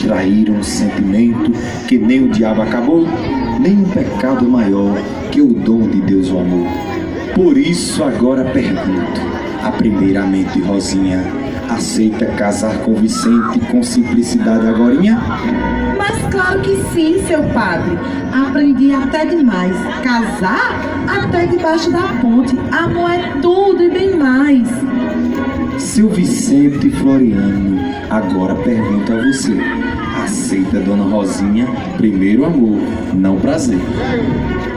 extraíram um sentimento que nem o diabo acabou, nem um pecado maior que o dom de Deus, o amor. Por isso agora pergunto, a primeiramente Rosinha, aceita casar com Vicente com simplicidade agorinha? Mas claro que sim, seu padre. Aprendi até demais. Casar até debaixo da ponte. Amor é tudo e bem mais. Seu Vicente Floriano, agora pergunto a você, aceita Dona Rosinha, primeiro amor, não prazer?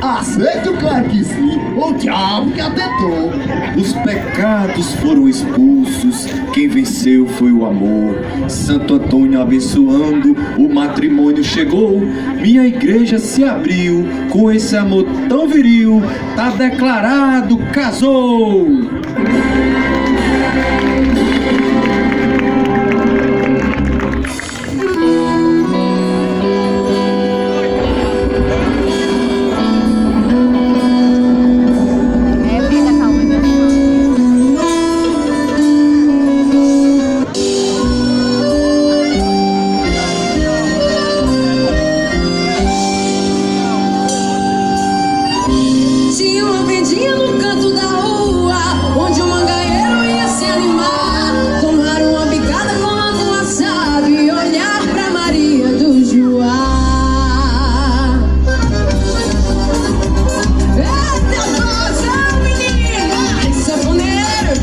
Aceito, claro que sim. O diabo que atentou. Os pecados foram expulsos, quem venceu foi o amor. Santo Antônio abençoando, o matrimônio chegou. Minha igreja se abriu, com esse amor tão viril, tá declarado, casou! Tinha uma vendinha no canto da rua, onde o mangaeiro ia se animar, tomar uma bicada com lambu assado e olhar pra Maria do Joá. Eita coisa, menina, sanfoneiro,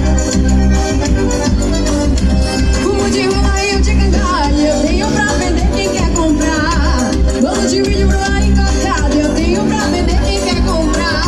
fumo de rola e o de cangalha, eu tenho pra vender quem quer comprar. Bolo de milho pro encorcado, eu tenho pra vender quem quer comprar.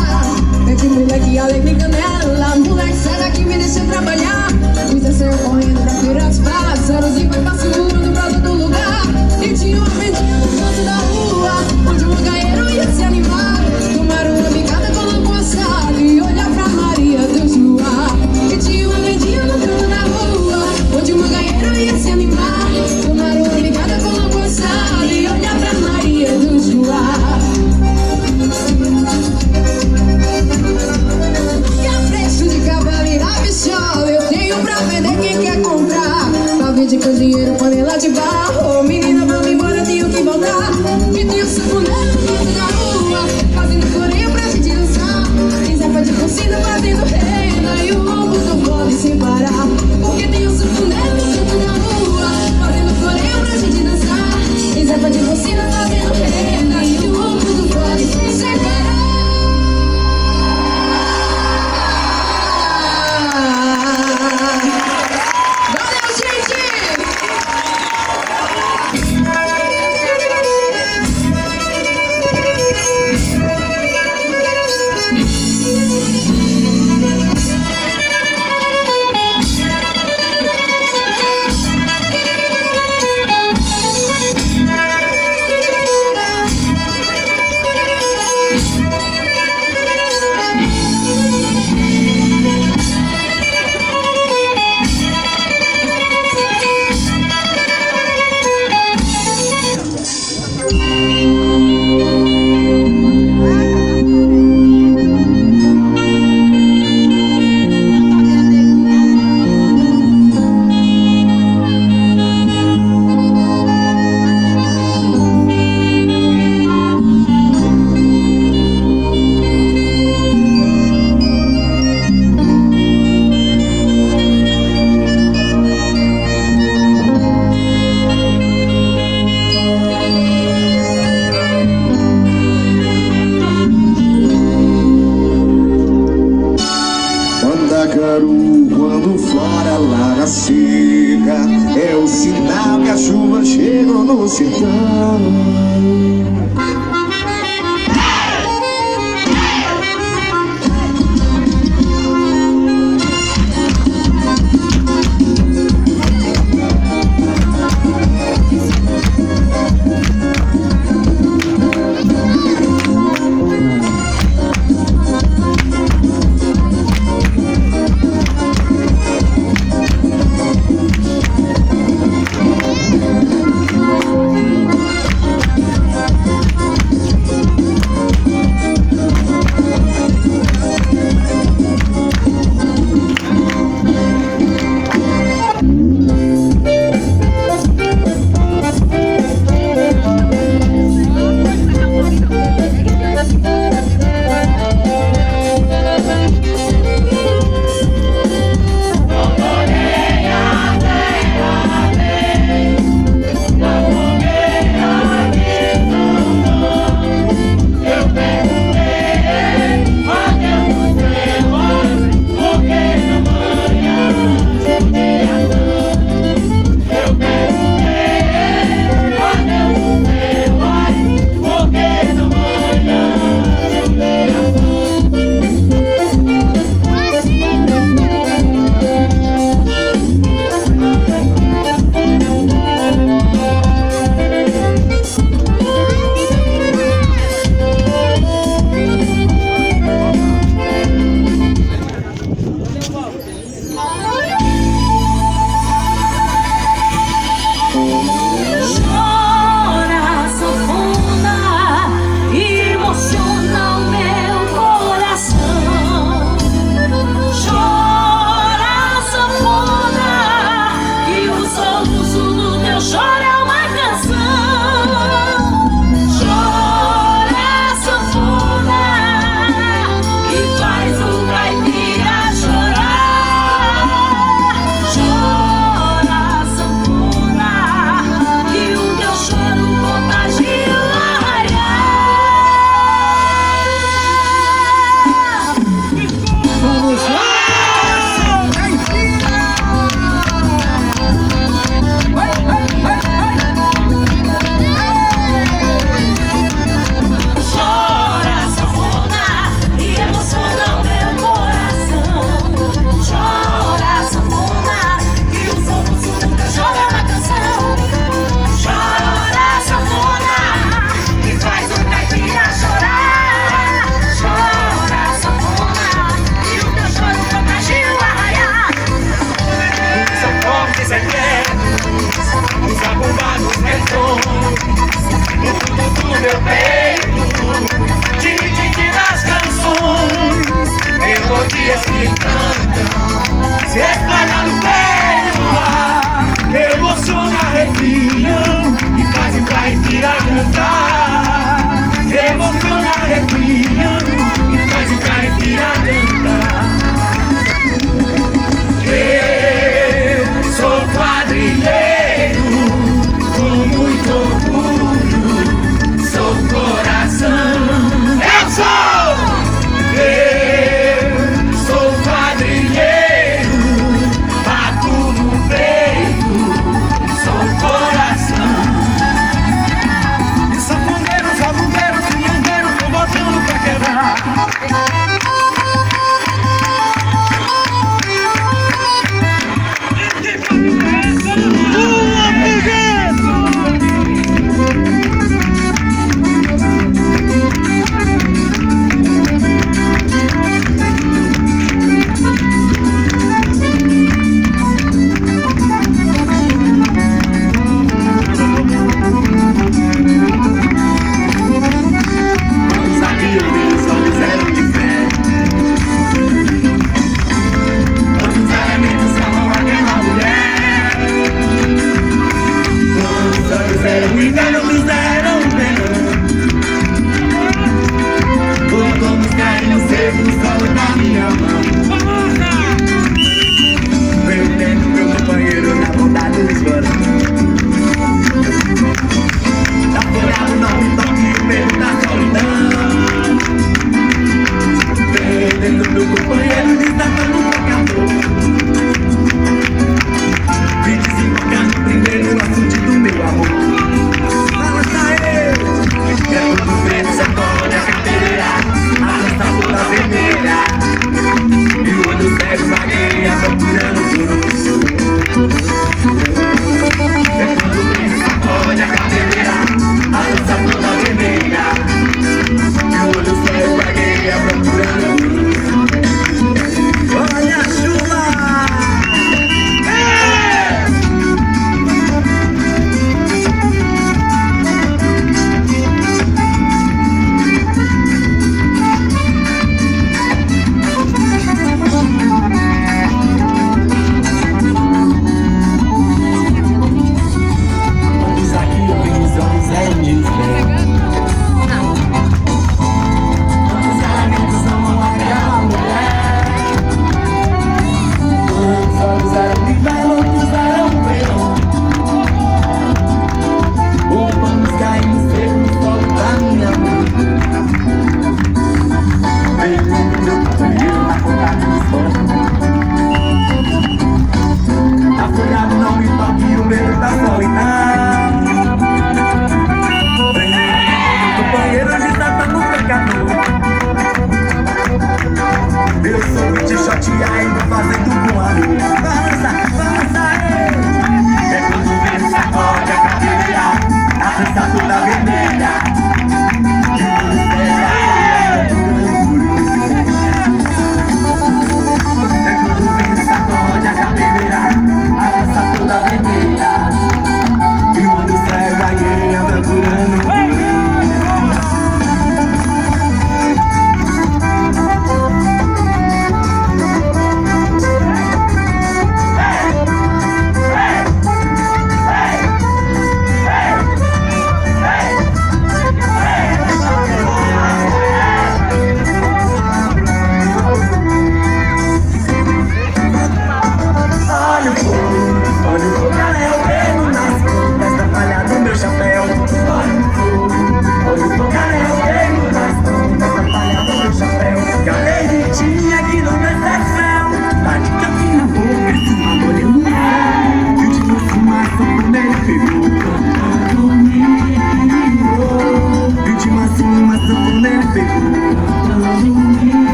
Mete moleque alegre canela, moleque sai daqui me deixa trabalhar. Fiz a sair correndo pra tirar os pássaros e foi pra seguro do prato do lugar. E tinha uma vendinha no canto da rua, onde o mangaeiro ia se animar, tomar uma bicada com lambu assado e olhar pra Maria do Joá. E tinha uma vendinha no canto da rua, onde o mangaeiro ia se animar, tomar uma bicada com lambu assado e olhar pra Maria do Joá. De cavalo e rabichola, eu tenho pra vender quem quer comprar. Pra vender com dinheiro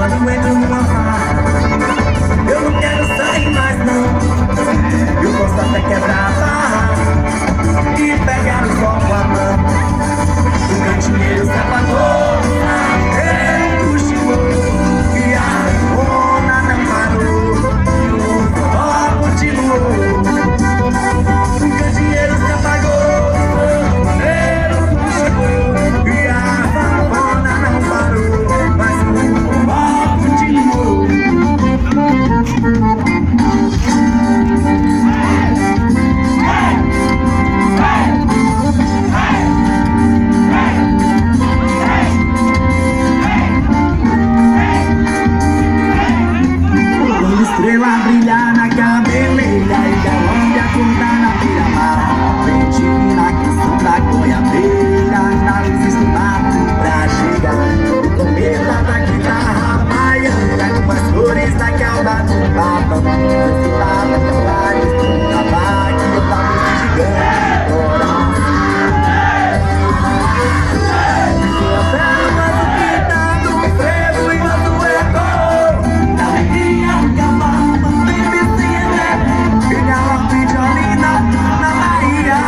quando entro numa farra, eu não quero sair mais não. Eu posso até quebrar a barra e pegar o copo à mão. O cantinheiro se apagou, ele cochilou e a sanfona não parou. O forró continuou. O cantinheiro se apagou, ele cochilou e a sanfona não parou. Mas o forró continuou. Estrela brilhar na cabeleira e galão acordar na beira-mar. Frente na questão da goiabeira, na luz do mato pra chegar. O cometa da guitarra baiana, com as cores da cauda do papa. Transitava cavalos com cavaque, eu tava gigante fora. Fiquei a perna, mas o pintado, o frevo e o eco. Na alegria do cavalo, baby, e galope de Olinda na Bahia.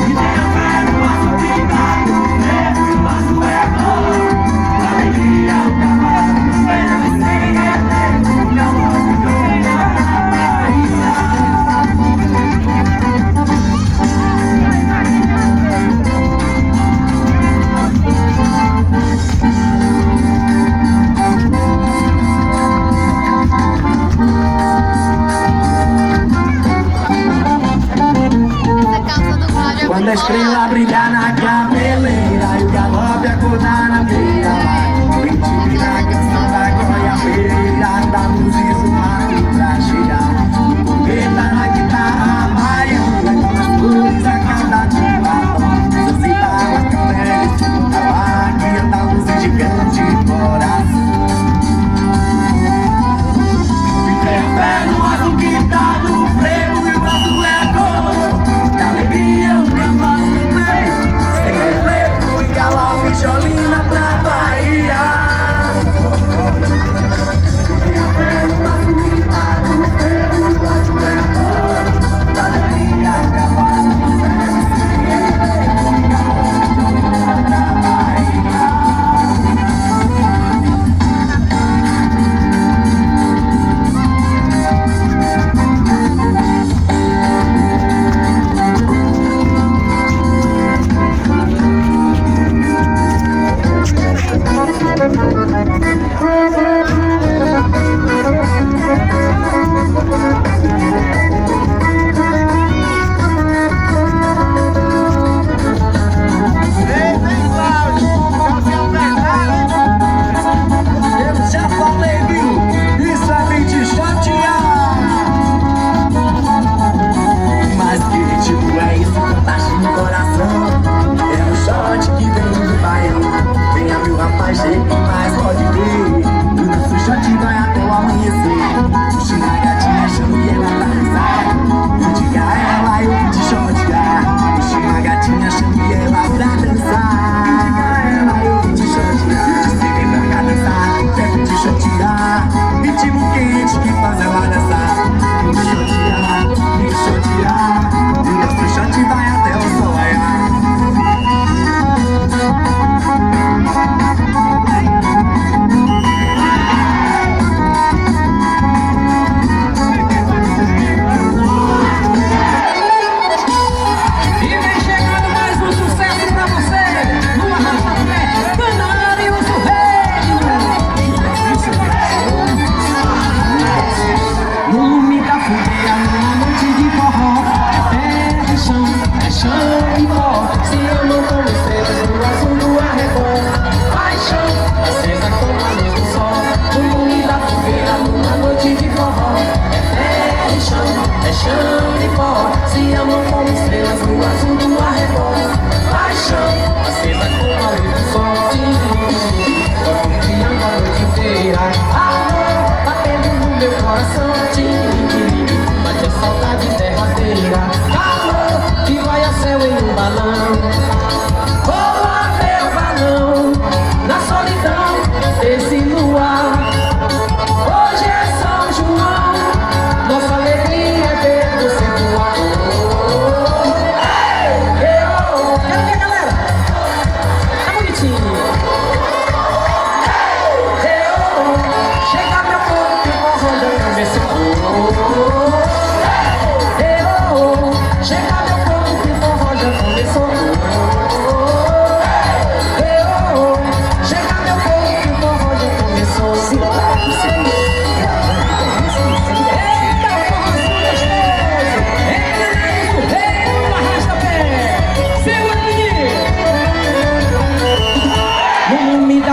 Fiquei a perna, mas o pintado, o frevo e o eco. Na alegria do cavalo, baby, e galope de Olinda na Bahia. Quando a estrela brilhar na cabeleira e o galope acordar na beira, frente na canção da goiabeira, da luz e do mato pra chegar. O cometa na guitarra baiana, com as flores a cada de batom. Suscitava as capelas, a vaquinha da luz gigante coração. Fiquei a pé no azul pintado, o frevo e o azul eco. Da alegria, o cavalo no meio, sem relevo e galope de Olinda pra Bahia. Fiquei a pé no azul pintado, o frevo e o azul eco. Da alegria, o cavalo no meio, sem relevo e galope de Olinda pra Bahia. Eu já falei, viu? Isso é bem de chatear. Mas que ritmo é esse, fantástico no coração? É um shot que vem do baião. Venha meu rapaz, chegue mais, pode ver. O nosso shot vai até o amanhecer. Puxa na gatinha, chama e ela tá rezada. Eu diga a ela, eu vou te shotear. Puxa na gatinha, chama e ela pra dançar. Ela, eu vou te shotear. Disse vem pra cá dançar, quero te shotear. Ritmo quente que faz ela dançar. Me shotear, me shotear. O nosso shot vai até o sol raiar. E vem chegando mais um sucesso pra você, no Arrasta-Pé, Canário Surreiro. No lume da fogueira, numa noite de forró. É chão e pó. Se eu não for estrela, no azul do arrebol. Paixão, acesa como a luz do sol. No lume da fogueira, numa noite de forró. É chão e pó. Se eu não for estrelas, no azul do arrebol. Paixão, acesa como a luz do sol. Tô confiando a noite inteira. Amor, batendo no meu coração. Bate a saudade derradeira. Calor, que vai a céu em um balão. Voa meu balão, na solidão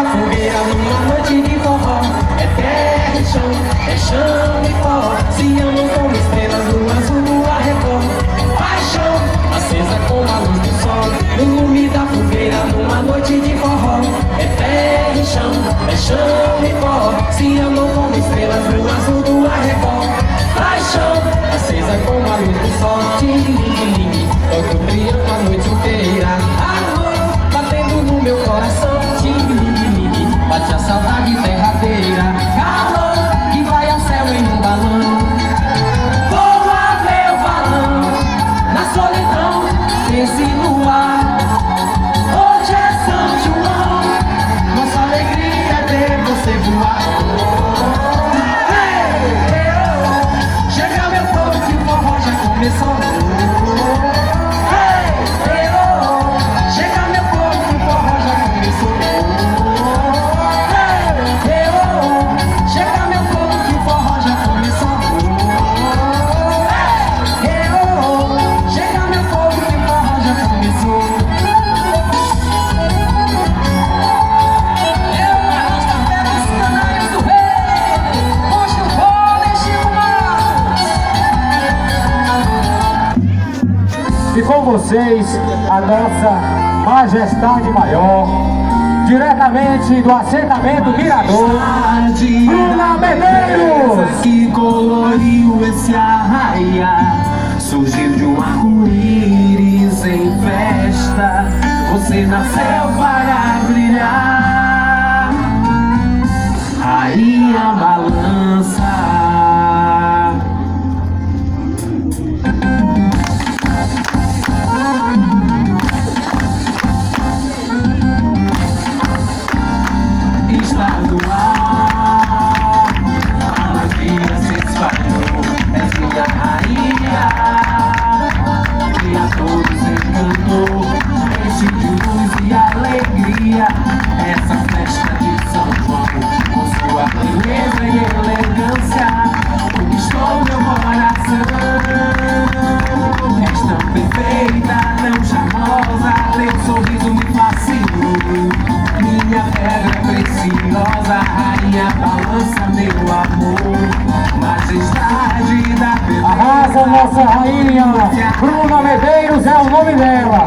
fogueira numa noite de forró. É terra e chão, é chão e pó. Se amam como estrelas no azul do arrebol. Paixão, acesa como a luz do sol. No lume da fogueira numa noite de forró. É terra e chão, é chão e pó. Se amam como estrelas no azul do arrebol. Paixão, acesa como a luz do sol. Ting-ling-ling, toco brilhando a noite inteira. Amor, batendo no meu coração. Ting-ling-ling, bate a saudade derradeira. Calor, que vai ao céu em um balão. Voa meu balão, na solidão, esse luar. Hoje é São João, nossa alegria é ver você voar. Chega meu povo que o forró já começou. Chega meu povo que o forró já começou. Chega meu povo que o forró já começou. Chega meu povo que o forró já começou. Arrasta pé dos canários do rei. Hoje eu vou deixar E com vocês, a nossa majestade maior, diretamente do assentamento Mirador, Bruna Medeiros! Que coloriu esse arraiar, surgiu de um arco-íris em festa. Você nasceu para brilhar, rainha balança. Está no ar, a alegria se espalhou. És minha rainha, que a todos encantou. Enche de luz e alegria essa festa de São João. Com sua beleza e elegância conquistou meu coração. És tão perfeita, tão charmosa, teu sorriso me fascinou. Minha pedra preciosa, rainha balança meu amor. Majestade da beleza. Arrasa nossa rainha, Bruna Medeiros é o nome dela.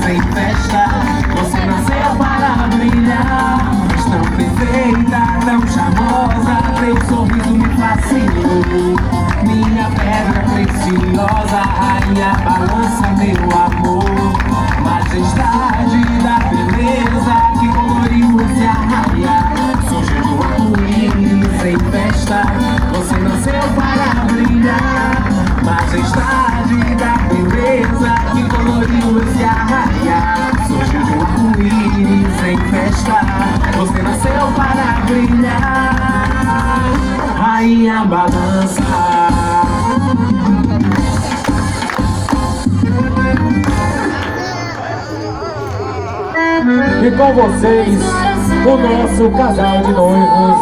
Sem festa, você nasceu para brilhar. És tão perfeita, tão charmosa, teu sorriso me fascinou. Minha pedra preciosa, rainha balança meu amor. Majestade da beleza que coloriu esse arraiar. Surgiu do arco-íris em festa, você nasceu para brilhar. Majestade da beleza que coloriu esse arraiar. Surgiu do arco-íris em festa, você nasceu para brilhar. Rainha balança. E com vocês, o nosso casal de noivos,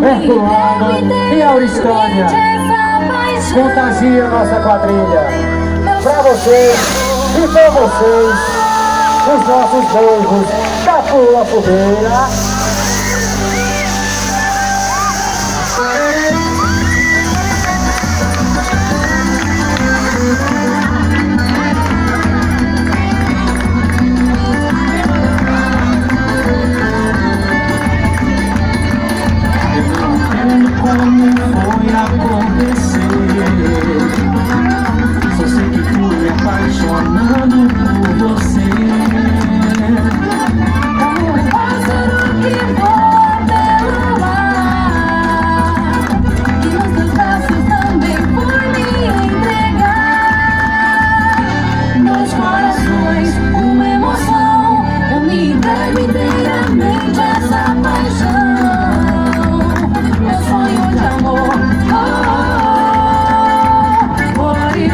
Herculano e Auristânia. Contagia nossa quadrilha. Pra vocês e pra vocês, os nossos noivos da Pula Fogueira. Como foi acontecer? Só sei que fui apaixonado por você. Como um pássaro que voa pelo ar, e nos teus braços também fui me entregar. Meus corações, uma emoção, eu me entrego inteiramente a essa paixão. Meu sonho de amor, oh, oh, oh, oh, oh, oh, oh, oh, oh, oh, oh, oh, oh, oh, oh,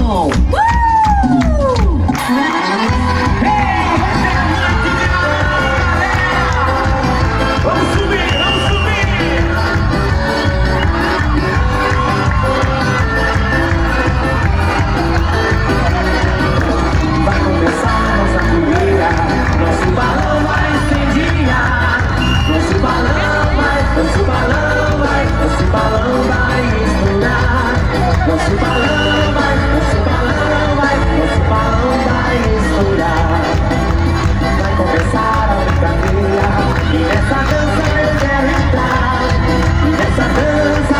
som. Vamos subir, vamos subir! Vai começar nossa fogueira, nosso balão vai incendiar. Nosso balão vai estourar. Nosso balão vai estourar. Vai começar a brincadeira e nessa dança eu quero entrar. E nessa dança,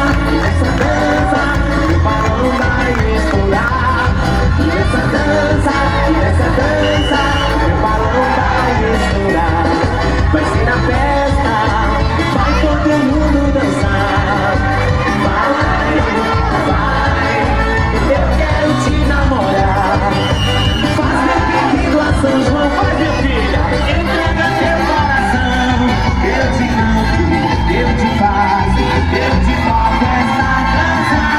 meu balão vai estourar. E nessa dança, meu balão vai estourar. Vai ser a festa, vai todo mundo dançar. Vai, eu quero te namorar. Faz meu pedido a São João, faz minha filha, entrega teu coração. Eu te canto, eu te faço, eu te toco essa canção.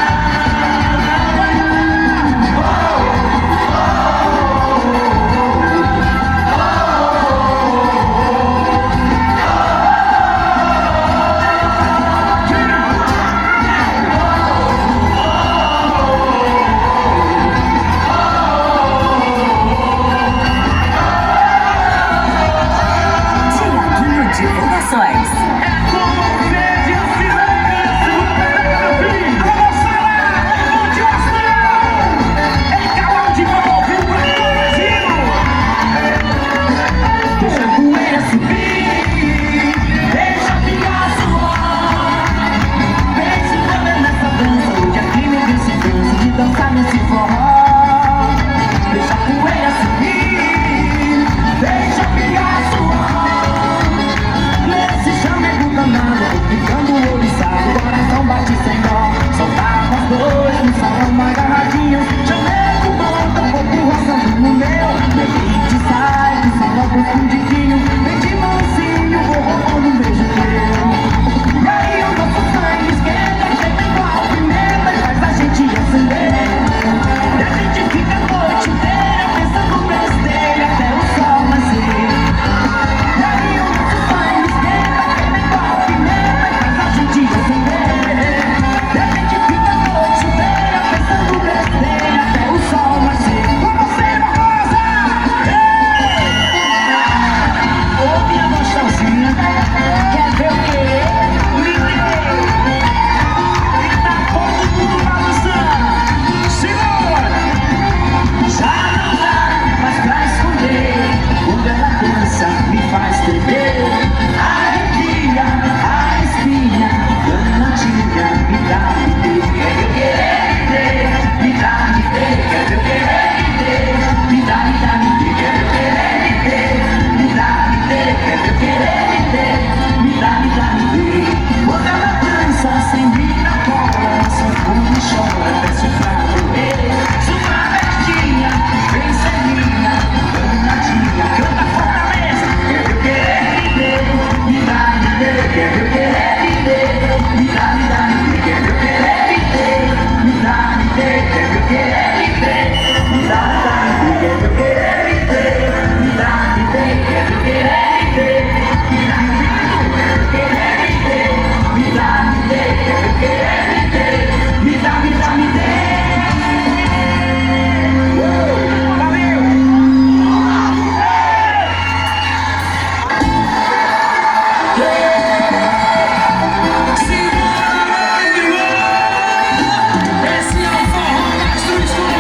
Divulgações. Deixa a poeira subir, deixa ficar suor. Vem se envolver nessa dança, hoje aqui ninguém se cansa de dançar nesse forró. Deixa a poeira subir, deixa ficar suor. Nesse chamego danado, ficando ouriçado, o coração bate sem dó. Soltar nós dois no salão agarradinhos, chamego bom, tão pouco roçando no meu. Mente sai do salão escondidinho, vem de mansinho, vou roubando um beijo teu. E aí o nosso sangue esquenta, chega igual pimenta e faz a gente acender. E a gente fica a noite inteira pensando besteira até o sol nascer. E aí o nosso sangue esquenta, chega igual pimenta e faz a gente acender. E a gente fica a noite inteira pensando besteira até o sol nascer. Vamos ser rosa! Ô minha gostosinha, quer ver o quê? Me dê! E tá todo mundo balançando. Segura! Já não dá mais pra esconder. Quando ela dança, me faz tremer. Arrepia a espinha, danadinha, me dá, me dê. Quer eu querer me ter, me dá, me dê. Quer eu querer me ter, me dá, me dá, me dê. Quer eu querer me ter, me dá, me dê. Quer eu querer me ter, me dá, me dá, me dê. Quando ela dança sem mim na cola, só como chora, peço pra correr. Sua vestinha, vem ser minha, danadinha, canta fortaleza. Quer eu querer me ter, me dá, me dê. Quer eu querer me ter, me dá, me dá, me dê. Quer eu querer me ter, me dá, me dê. Quer eu querer me ter, me dá, me dá, me dê. Quer eu querer me ter, me dá, me dê. Quer eu querer me ter, me dá, me dá, me dê. Quer eu querer me ter, me dá, me dê. Quer eu querer me ter, me dá, me dá, me dê. Valeu!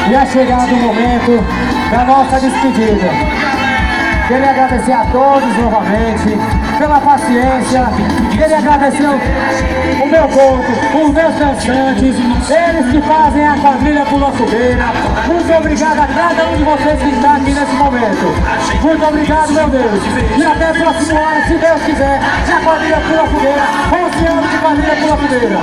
E é chegado o momento da nossa despedida. Queria agradecer a todos novamente pela paciência. Queria agradecer o meu povo, os meus dançantes, eles que fazem a quadrilha Pula Fogueira. Muito obrigado a cada um de vocês que está aqui nesse momento. Muito obrigado, meu Deus. E até o próximo ano, se Deus quiser, na quadrilha Pula Fogueira. 11 anos de quadrilha Pula Fogueira.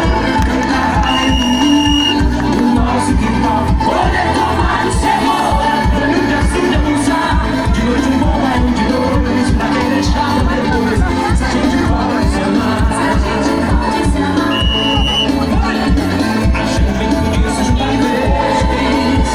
De noite um bom é de dois, pra quem deixar depois. Se a gente pode se amar, se a gente pode se amar. A gente vem por isso, juntar em vez.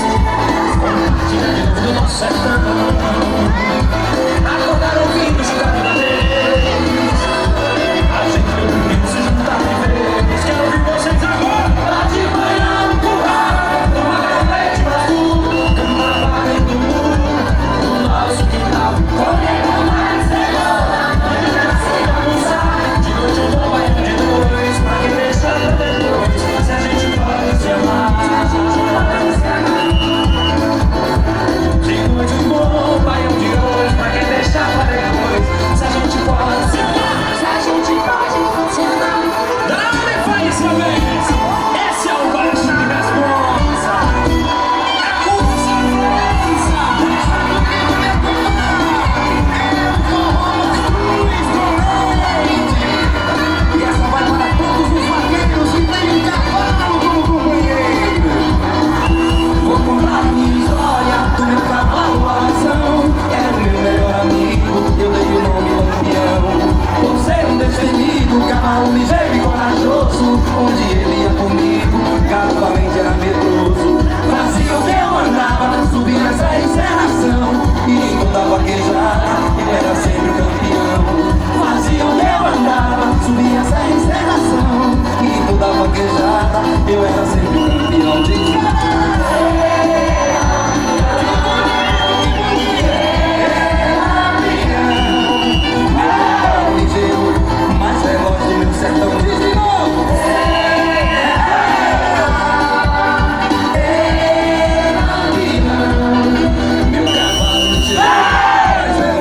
Paulo me